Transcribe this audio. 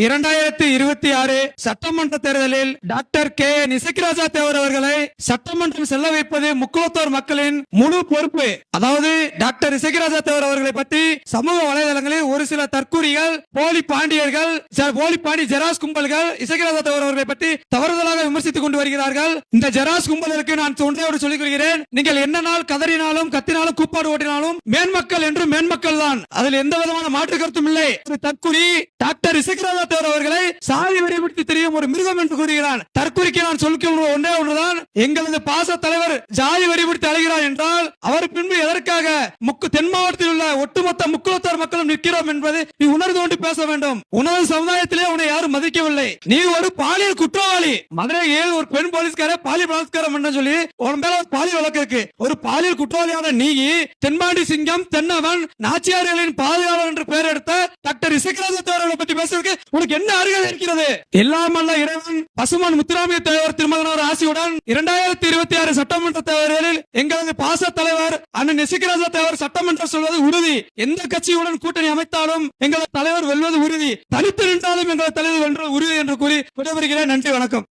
2026 சட்டமன்ற தேர்தலில் doctor K Isakkiraja தேவர் அவர்களை சட்டமன்றம் செல்ல வைப்பது முக்குளத்தோர் மக்களின் முழு பொறுப்பு. அதாவது டாக்டர் இசக்கிராஜா தேவர் அவர்களை பற்றி சமூக வலைதளங்களில் ஒரு சில தற்கூறிகள், போலி பாண்டியர்கள், போலி பாண்டி ஜெராஸ் கும்பல்கள் இசக்கிராஜா தேவர் அவர்களை பற்றி தவறுதலாக விமர்சித்துக் கொண்டு வருகிறார்கள். இந்த ஜெராஸ் கும்பலுக்கு நான் ஒன்றையோடு சொல்லிக் கொள்கிறேன். நீங்கள் என்ன நாள் கதறினாலும் கத்தினாலும் கூப்பாடு ஓட்டினாலும் மேன்மக்கள் என்று மேன்மக்கள் தான். அதில் எந்த விதமான மாற்று கருத்தும் இல்லை. தற்கூறி டாக்டர் இசக்கிராஜா தேவர் அவர்களை சாதி வெறிபிடித்து தெரியும் ஒரு மிருகம் என்று கூறுகிறான். தற்கூறிக்கு நான் சொல்லிக் ஒன்றே ஒன்றுதான், எங்களது பாச தலைவர் ஜாதி வெறிபிடித்து அழைகிறார் என்றால் அவர் பின்பு எதற்காக தென் மாவட்டத்தில் உள்ள ஒட்டுமொத்த முக்குளத்தோர் மக்களும் நிற்கிறோம் என்பது நீ உணர்ந்து கொண்டு பேச வேண்டும். உனது சமுதாயத்திலே உன்னை யாரும் மதிக்கவில்லை. நீ ஒரு பாலியல் குற்றவாளி. மதுரையில் ஒரு பெண் போலீஸ்கார பாலியல் பலாத்காரம் என்று சொல்லி உன் மேல பாலியல் வழக்கு இருக்கு. ஒரு பாலியல் குற்றவாளியான நீ தென்பாண்டி சிங்கம், தென்னவன், நாச்சியார்களின் பாதுகாவலர் என்று பெயர் எடுத்த டாக்டர் இசக்கிராஜா தேவர்களை பற்றி பேசுவதற்கு உனக்கு என்ன அருகதை இருக்கிறது? எல்லாமல்ல இறைவன் பசுமன் முத்துராமலிங்க தேவர் திருமகனார் ஆசியுடன் 2026 சட்டமன்ற தேர்தலில் எங்களது பாச தலைவர் அண்ணன் இசக்கிராஜா தேவர் சட்டமன்றம் சொல்வது உறுதி. எந்த கட்சியுடன் கூட்டணி அமைத்தாலும் எங்களது தலைவர் வெல்வது உறுதி. தனித்து நின்றாலும் எங்களது தலைவர் வெல்வது உறுதி என்று கூறி விடைபெறுகிறேன். நன்றி, வணக்கம்.